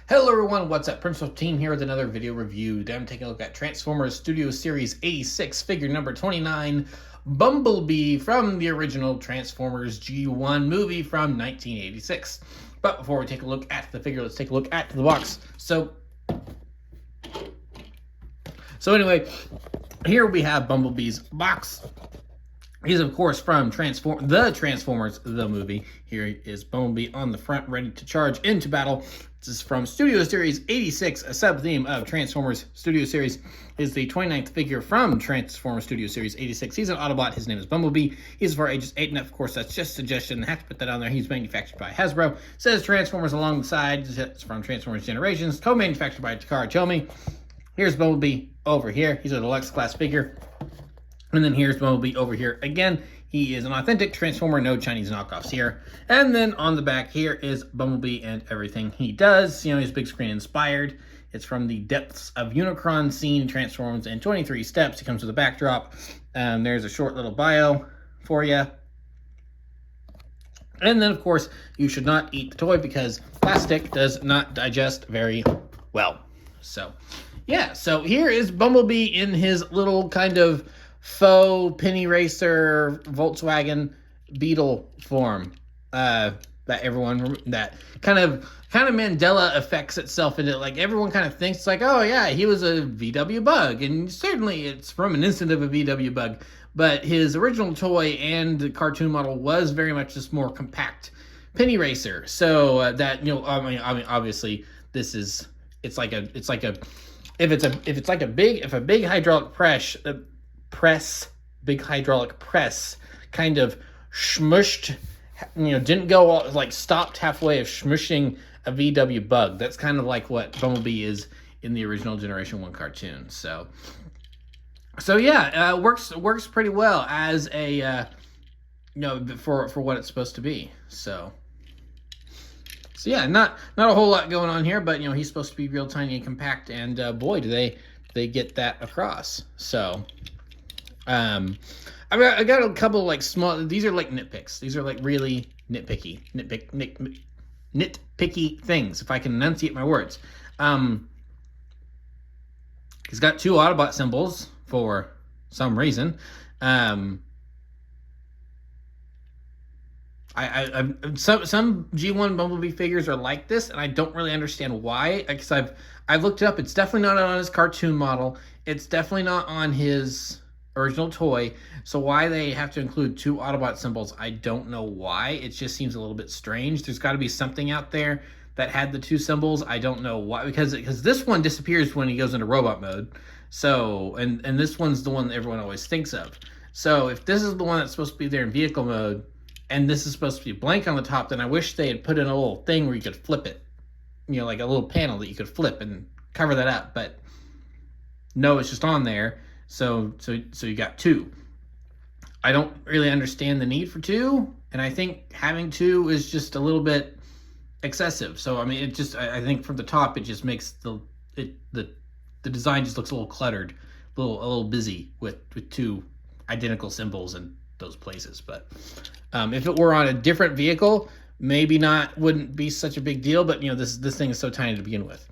Hello everyone, what's up? Prince Team here with another video review. Today I'm taking a look at Transformers Studio Series 86, figure number 29, Bumblebee from the original Transformers G1 movie from 1986. But before we take a look at the figure, let's take a look at the box. So anyway, here we have Bumblebee's box. He's, of course, from Transformers, the movie. Here is Bumblebee on the front, ready to charge into battle. This is from Studio Series 86, a sub-theme of Transformers Studio Series. Is the 29th figure from Transformers Studio Series 86. He's an Autobot. His name is Bumblebee. He's for ages 8 and up. Of course, that's just a suggestion. I have to put that on there. He's manufactured by Hasbro. Says Transformers along the side. It's from Transformers Generations. Co-manufactured by Takara Tomy. Here's Bumblebee over here. He's a Deluxe class figure. And then here's Bumblebee over here again. He is an authentic Transformer, no Chinese knockoffs here. And then on the back here is Bumblebee and everything he does. You know, he's big screen inspired. It's from the Depths of Unicron scene, transforms in 23 steps. He comes with a backdrop. There's a short little bio for you. And then, of course, you should not eat the toy because plastic does not digest very well. So, yeah. So here is Bumblebee in his little kind of faux penny racer Volkswagen Beetle form that everyone that kind of Mandela affects itself into, like, everyone kind of thinks like, oh yeah, he was a VW Bug, and certainly it's reminiscent of a VW Bug, but his original toy and the cartoon model was very much this more compact penny racer. So that, you know, I mean obviously this is if a big hydraulic big hydraulic press kind of smushed, you know, didn't go like stopped halfway of smushing a VW Bug. That's kind of like what Bumblebee is in the original Generation 1 cartoon. So yeah, works pretty well as a you know, for what it's supposed to be. So yeah, not a whole lot going on here, but you know, he's supposed to be real tiny and compact, and boy, do they get that across. So I got a couple of, like, small, these are like nitpicks. These are like really nitpicky things, if I can enunciate my words. He's got 2 Autobot symbols for some reason. Some G1 Bumblebee figures are like this, and I don't really understand why. Because I've looked it up. It's definitely not on his cartoon model. It's definitely not on his original toy. So why they have to include 2 Autobot symbols, I don't know why. It just seems a little bit strange. There's got to be something out there that had the 2 symbols. I don't know why, because this one disappears when he goes into robot mode. So and this one's the one that everyone always thinks of. So if this is the one that's supposed to be there in vehicle mode, and this is supposed to be blank on the top, then I wish they had put in a little thing where you could flip it. You know, like a little panel that you could flip and cover that up. But no, it's just on there. So you got 2. I don't really understand the need for 2, and I think having 2 is just a little bit excessive. So I mean, I think from the top it just makes the design just looks a little cluttered, a little busy with 2 identical symbols in those places. But if it were on a different vehicle, maybe wouldn't be such a big deal. But you know, this thing is so tiny to begin with.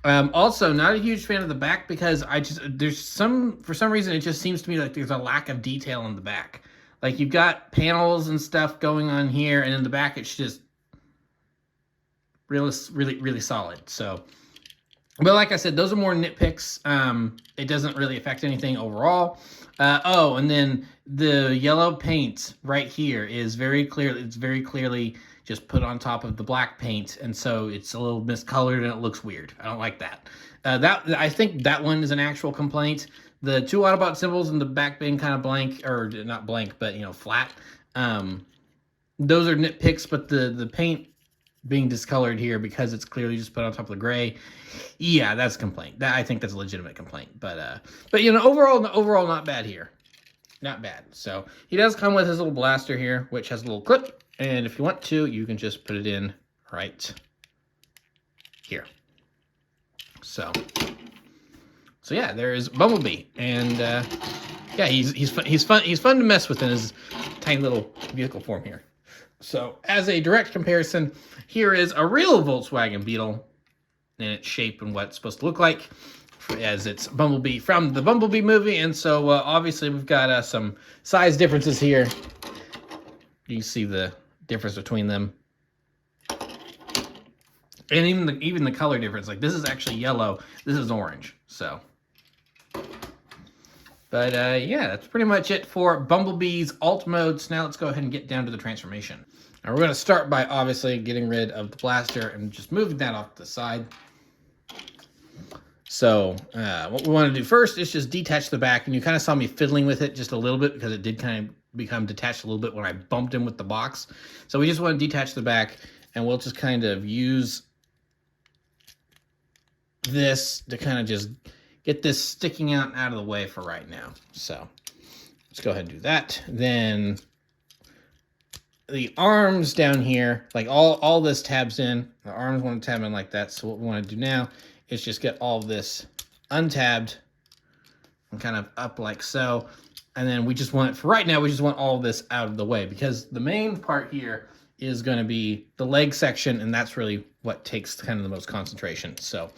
Also, not a huge fan of the back because for some reason, it just seems to me like there's a lack of detail in the back. Like, you've got panels and stuff going on here, and in the back, it's just really solid. So, but like I said, those are more nitpicks. It doesn't really affect anything overall. Oh, and then the yellow paint right here is very clearly just put on top of the black paint, and so it's a little miscolored and it looks weird. I don't like that. I think that one is an actual complaint. The 2 Autobot symbols in the back being kind of blank, or not blank, but, you know, flat. Those are nitpicks, but the paint being discolored here because it's clearly just put on top of the gray, yeah, that's a complaint. I think that's a legitimate complaint. But you know, overall not bad here. Not bad. So he does come with his little blaster here, which has a little clip. And if you want to, you can just put it in right here. So yeah, there is Bumblebee, and yeah, he's fun to mess with in his tiny little vehicle form here. So as a direct comparison, here is a real Volkswagen Beetle in its shape and what it's supposed to look like, as it's Bumblebee from the Bumblebee movie. And so obviously we've got some size differences here. You see the difference between them. And even the color difference. Like, this is actually yellow, this is orange. So, but yeah, that's pretty much it for Bumblebee's alt modes. Now let's go ahead and get down to the transformation. Now we're going to start by obviously getting rid of the blaster and just moving that off to the side. So what we want to do first is just detach the back, and you kind of saw me fiddling with it just a little bit because it did kind of become detached a little bit when I bumped him with the box. So we just want to detach the back, and we'll just kind of use this to kind of just get this sticking out of the way for right now. So let's go ahead and do that. Then the arms down here, like all this tabs in. The arms want to tab in like that. So what we want to do now is just get all this untabbed and kind of up like so. And then we just want, for right now, we just want all this out of the way, because the main part here is going to be the leg section, and that's really what takes kind of the most concentration. So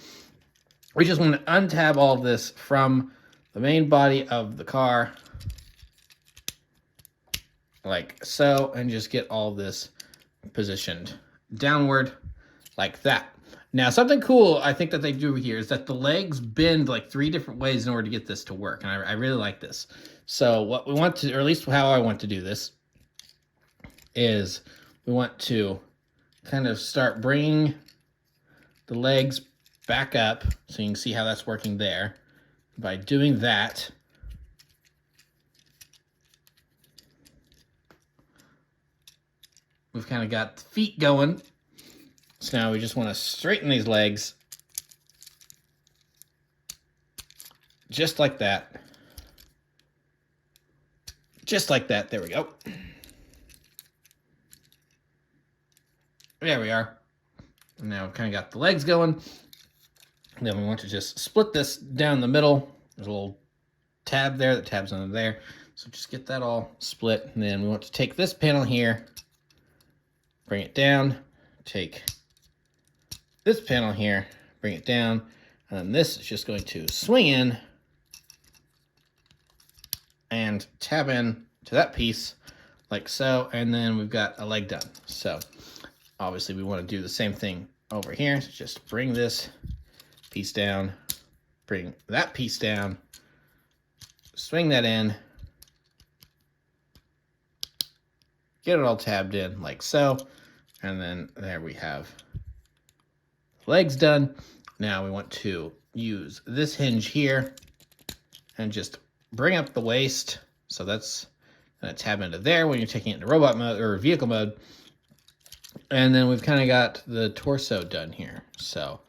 we just want to untab all of this from the main body of the car like so, and just get all this positioned downward like that. Now, something cool I think that they do here is that the legs bend like 3 different ways in order to get this to work, and I really like this. So what we want to, or at least how I want to do this, is we want to kind of start bringing the legs back up, so you can see how that's working there. By doing that, we've kind of got the feet going. So now we just want to straighten these legs just like that. Just like that. There we go. There we are. Now we've kind of got the legs going. Then we want to just split this down the middle. There's a little tab there that tabs under there. So just get that all split. And then we want to take this panel here, bring it down, take this panel here, bring it down, and then this is just going to swing in and tab in to that piece like so, and then we've got a leg done. So obviously we want to do the same thing over here. So just bring this piece down, bring that piece down, swing that in, get it all tabbed in like so, and then there we have legs done. Now we want to use this hinge here and just bring up the waist. So that's going to tab into there when you're taking it into robot mode or vehicle mode. And then we've kind of got the torso done here. So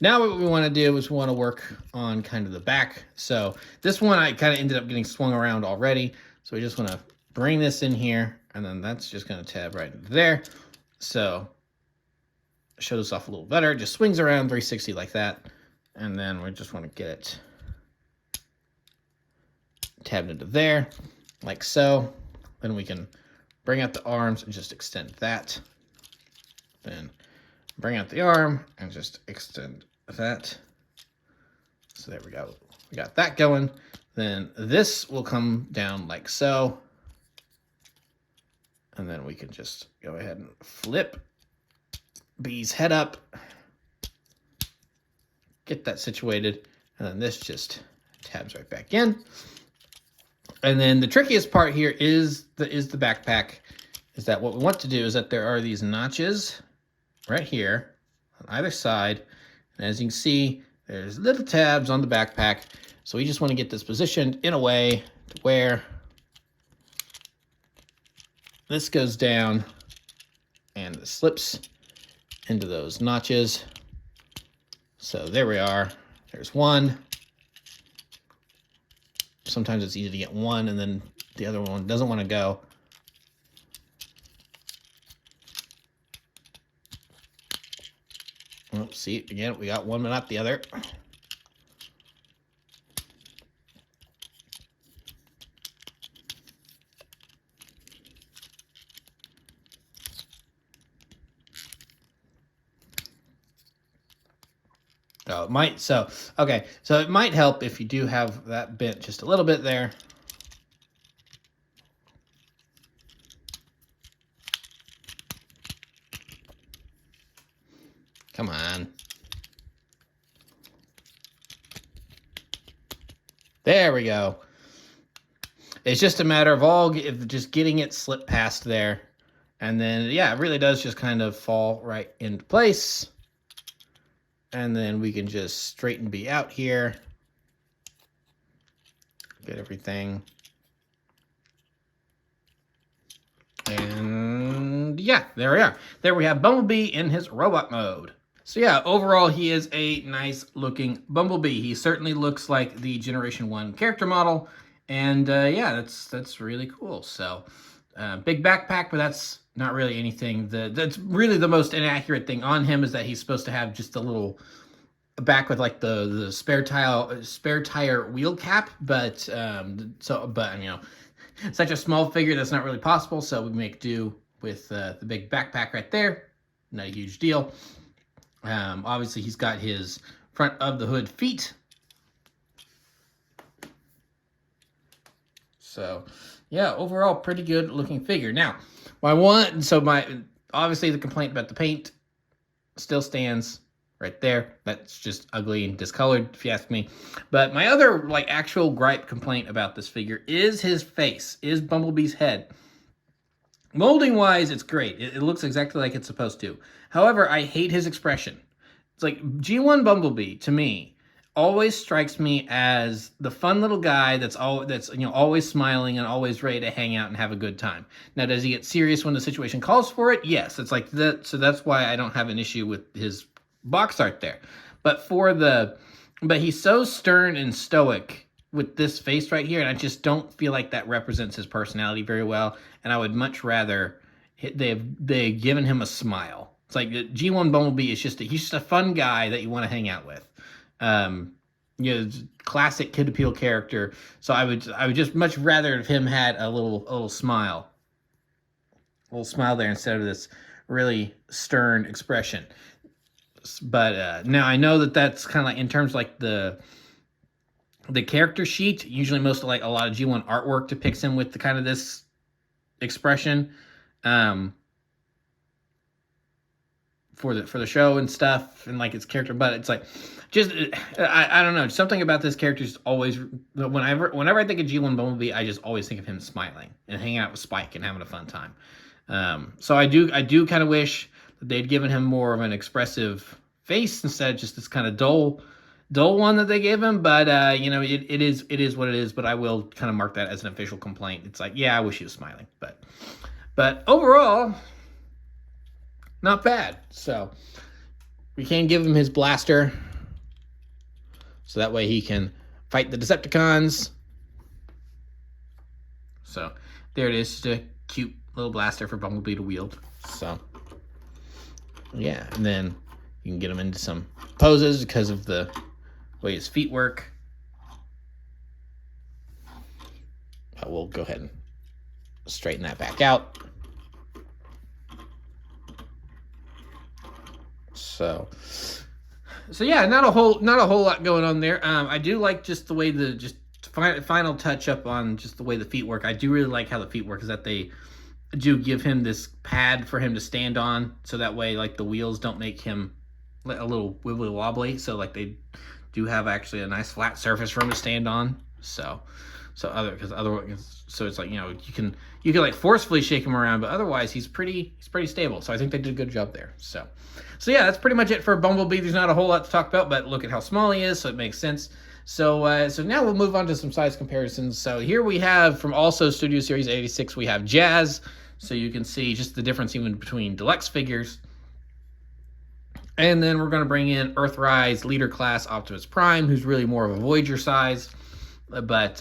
now what we want to do is we want to work on kind of the back. So this one I kind of ended up getting swung around already. So we just want to bring this in here, and then that's just going to tab right into there. So show this off a little better. Just swings around 360 like that. And then we just want to get it tabbed into there like so. Then we can bring out the arms and just extend that. Then bring out the arm and just extend that. So there we go. We got that going. Then this will come down like so. And then we can just go ahead and flip Bee's head up. Get that situated. And then this just tabs right back in. And then the trickiest part here is the backpack. Is that what we want to do is that there are these notches right here on either side. And as you can see, there's little tabs on the backpack. So we just want to get this positioned in a way to where this goes down and this slips into those notches. So there we are. There's one. Sometimes it's easy to get one and then the other one doesn't want to go. Oh, see, again, we got one but not the other. Oh, it might. So, okay. So it might help if you do have that bent just a little bit there. Come on. There we go. It's just a matter of just getting it slipped past there. And then, yeah, it really does just kind of fall right into place. And then we can just straighten B out here. Get everything. And yeah, there we are. There we have Bumblebee in his robot mode. So yeah, overall, he is a nice looking Bumblebee. He certainly looks like the Generation 1 character model. And yeah, that's really cool. So big backpack, but that's not really anything. That's really the most inaccurate thing on him is that he's supposed to have just a little back with like the spare tire wheel cap. But but you know, such a small figure that's not really possible. So we make do with the big backpack right there. Not a huge deal. Obviously, he's got his front of the hood feet. So, yeah, overall, pretty good looking figure. Now, obviously the complaint about the paint still stands right there. That's just ugly and discolored, if you ask me. But my other, like, actual gripe complaint about this figure is his face, is Bumblebee's head. Molding-wise, it's great. It looks exactly like it's supposed to. However, I hate his expression. It's like G1 Bumblebee, to me, always strikes me as the fun little guy that's always smiling and always ready to hang out and have a good time. Now, does he get serious when the situation calls for it? Yes, it's like that. So that's why I don't have an issue with his box art there. But he's so stern and stoic with this face right here, and I just don't feel like that represents his personality very well. And I would much rather they've given him a smile. It's like G1 Bumblebee is he's just a fun guy that you want to hang out with. Classic kid appeal character. So I would just much rather have him had a little smile there instead of this really stern expression. But now I know that's kind of like in terms of like the character sheet. Usually, most of like a lot of G1 artwork depicts him with the kind of this expression. For the show and stuff and like its character, but it's like just I don't know, something about this character is always whenever I think of G1 Bumblebee, I just always think of him smiling and hanging out with Spike and having a fun time. So I do kind of wish that they'd given him more of an expressive face instead of just this kind of dull one that they gave him. But you know, it is what it is. But I will kind of mark that as an official complaint. It's like, yeah, I wish he was smiling, but overall, not bad. So we can give him his blaster, so that way he can fight the Decepticons. So there it is, just a cute little blaster for Bumblebee to wield. So yeah, and then you can get him into some poses because of the way his feet work. But we'll go ahead and straighten that back out. So yeah, not a whole lot going on there. I do like just the way final touch up on just the way the feet work. I do really like how the feet work, is that they do give him this pad for him to stand on, so that way like the wheels don't make him a little wibbly wobbly. So like they do have actually a nice flat surface for him to stand on. So it's like, you know, you can like forcefully shake him around, but otherwise he's pretty stable. So I think they did a good job there. So yeah, that's pretty much it for Bumblebee. There's not a whole lot to talk about, but look at how small he is, so it makes sense. So now we'll move on to some size comparisons. So here we have from also Studio Series 86, we have Jazz. So you can see just the difference even between Deluxe figures. And then we're going to bring in Earthrise Leader Class Optimus Prime, who's really more of a Voyager size, but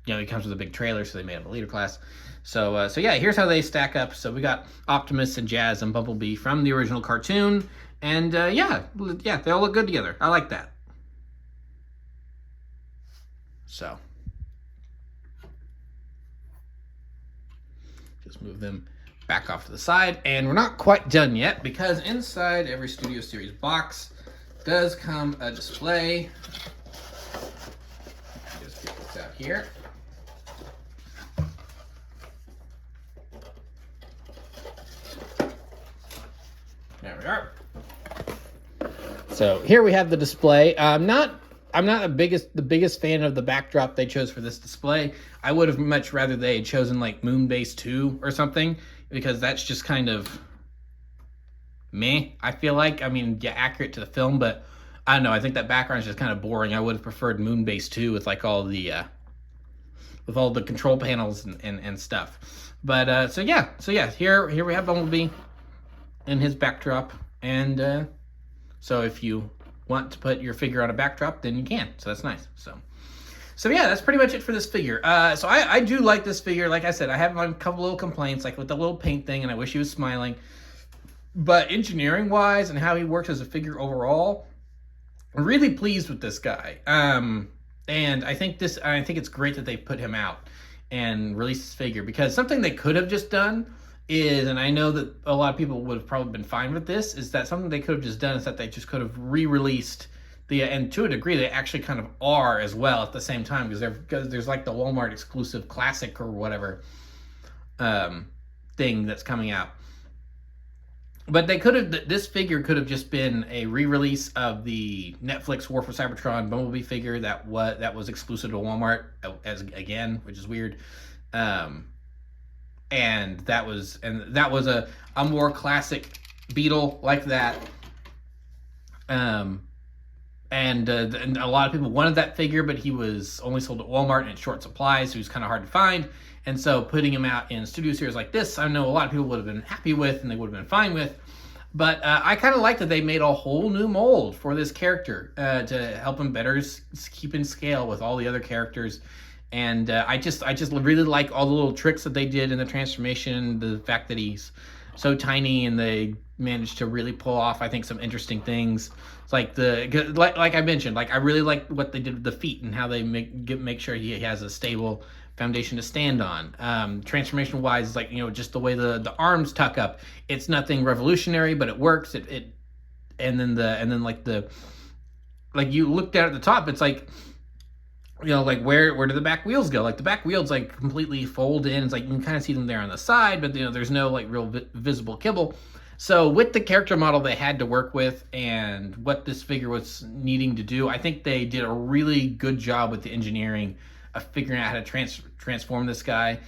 you know, he comes with a big trailer, so they made him a Leader Class. So yeah, here's how they stack up. So we got Optimus and Jazz and Bumblebee from the original cartoon, and yeah, they all look good together. I like that. So just move them back off to the side, and we're not quite done yet, because inside every Studio Series box does come a display. Just get this out here. There we are. So here we have the display. I'm not the biggest fan of the backdrop they chose for this display. I would have much rather they had chosen like Moonbase 2 or something, because that's just kind of meh, I feel like. I mean, yeah, accurate to the film, but I don't know. I think that background is just kind of boring. I would have preferred Moonbase 2 with like all the control panels and stuff. But so yeah, here we have Bumblebee in his backdrop, and so if you want to put your figure on a backdrop, then you can. So that's nice. So yeah, that's pretty much it for this figure. So I do like this figure. Like I said, I have a couple little complaints, like with the little paint thing, and I wish he was smiling. But engineering-wise and how he works as a figure overall, I'm really pleased with this guy. And I think it's great that they put him out and released this figure, because something they could have just done is, and I know that a lot of people would have probably been fine with this, is that something they could have just done is that they just could have re-released and to a degree they actually kind of are as well at the same time, because there's like the Walmart exclusive classic or whatever thing that's coming out. But they could have, this figure could have just been a re-release of the Netflix War for Cybertron Bumblebee figure that was exclusive to Walmart again, which is weird. And that was a more classic Beetle like that. And a lot of people wanted that figure, but he was only sold at Walmart and in short supply, so he was kind of hard to find. And so putting him out in studio series like this, I know a lot of people would have been happy with and they would have been fine with. But I kind of like that they made a whole new mold for this character to help him better keep in scale with all the other characters. And I just really like all the little tricks that they did in the transformation, the fact that he's so tiny, and they managed to really pull off, I think, some interesting things. It's like like I mentioned, like I really like what they did with the feet and how they make sure he has a stable foundation to stand on. Transformation wise, like, just the way the arms tuck up, it's nothing revolutionary, but it works. And then like you look down at the top, it's like, like where do the back wheels go? Like the back wheels like completely fold in. It's like you can kind of see them there on the side, but there's no like real visible kibble. So with the character model they had to work with and what this figure was needing to do, I think they did a really good job with the engineering of figuring out how to transform this guy.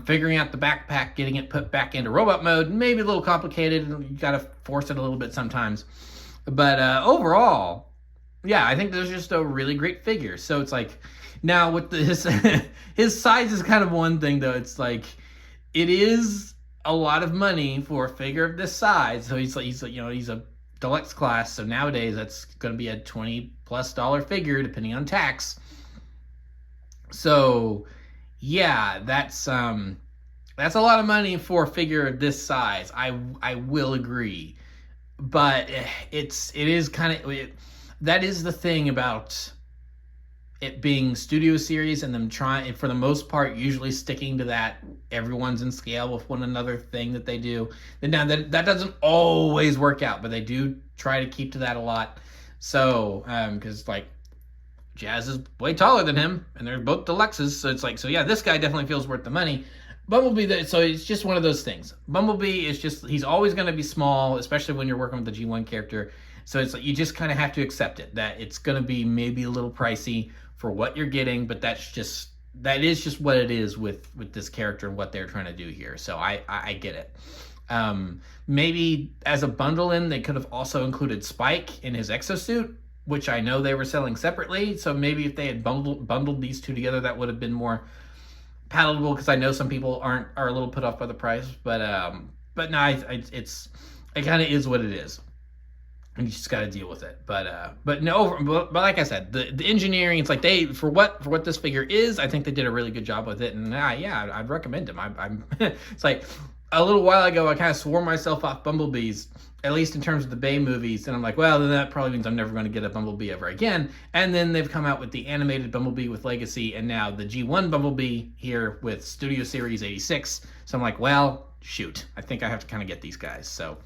Figuring out the backpack, getting it put back into robot mode, maybe a little complicated. You got to force it a little bit sometimes. But overall, yeah, I think there's just a really great figure. So it's like, now with his size is kind of one thing though. It's like, it is a lot of money for a figure of this size. So he's a deluxe class. So nowadays that's going to be a $20+ figure depending on tax. So yeah, that's a lot of money for a figure of this size. I will agree, but it is kind of, that is the thing about it being studio series and them trying, for the most part, usually sticking to that everyone's in scale with one another thing that they do. Now that doesn't always work out, but they do try to keep to that a lot. So because like Jazz is way taller than him, and they're both deluxes, so it's like, so yeah, this guy definitely feels worth the money. Bumblebee, so it's just one of those things. Bumblebee is just, he's always going to be small, especially when you're working with the G1 character. So it's like, you just kind of have to accept it, that it's going to be maybe a little pricey for what you're getting, but that is just what it is with this character and what they're trying to do here. So I get it. Maybe as a bundle in, they could have also included Spike in his exosuit, which I know they were selling separately. So maybe if they had bundled these two together, that would have been more palatable, because I know some people are a little put off by the price. But no, it kind of is what it is, and you just got to deal with it. But like I said, the engineering, it's like for what this figure is, I think they did a really good job with it, and yeah, I'd recommend him. I'm it's like, a little while ago, I kind of swore myself off Bumblebees, at least in terms of the Bay movies. And I'm like, well, then that probably means I'm never going to get a Bumblebee ever again. And then they've come out with the animated Bumblebee with Legacy, and now the G1 Bumblebee here with Studio Series 86. So I'm like, well, shoot, I think I have to kind of get these guys. So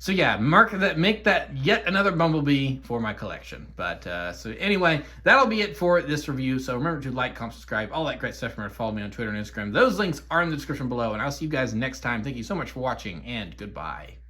So yeah, mark that, make that yet another Bumblebee for my collection. But so anyway, that'll be it for this review. So remember to like, comment, subscribe, all that great stuff. Remember to follow me on Twitter and Instagram. Those links are in the description below, and I'll see you guys next time. Thank you so much for watching, and goodbye.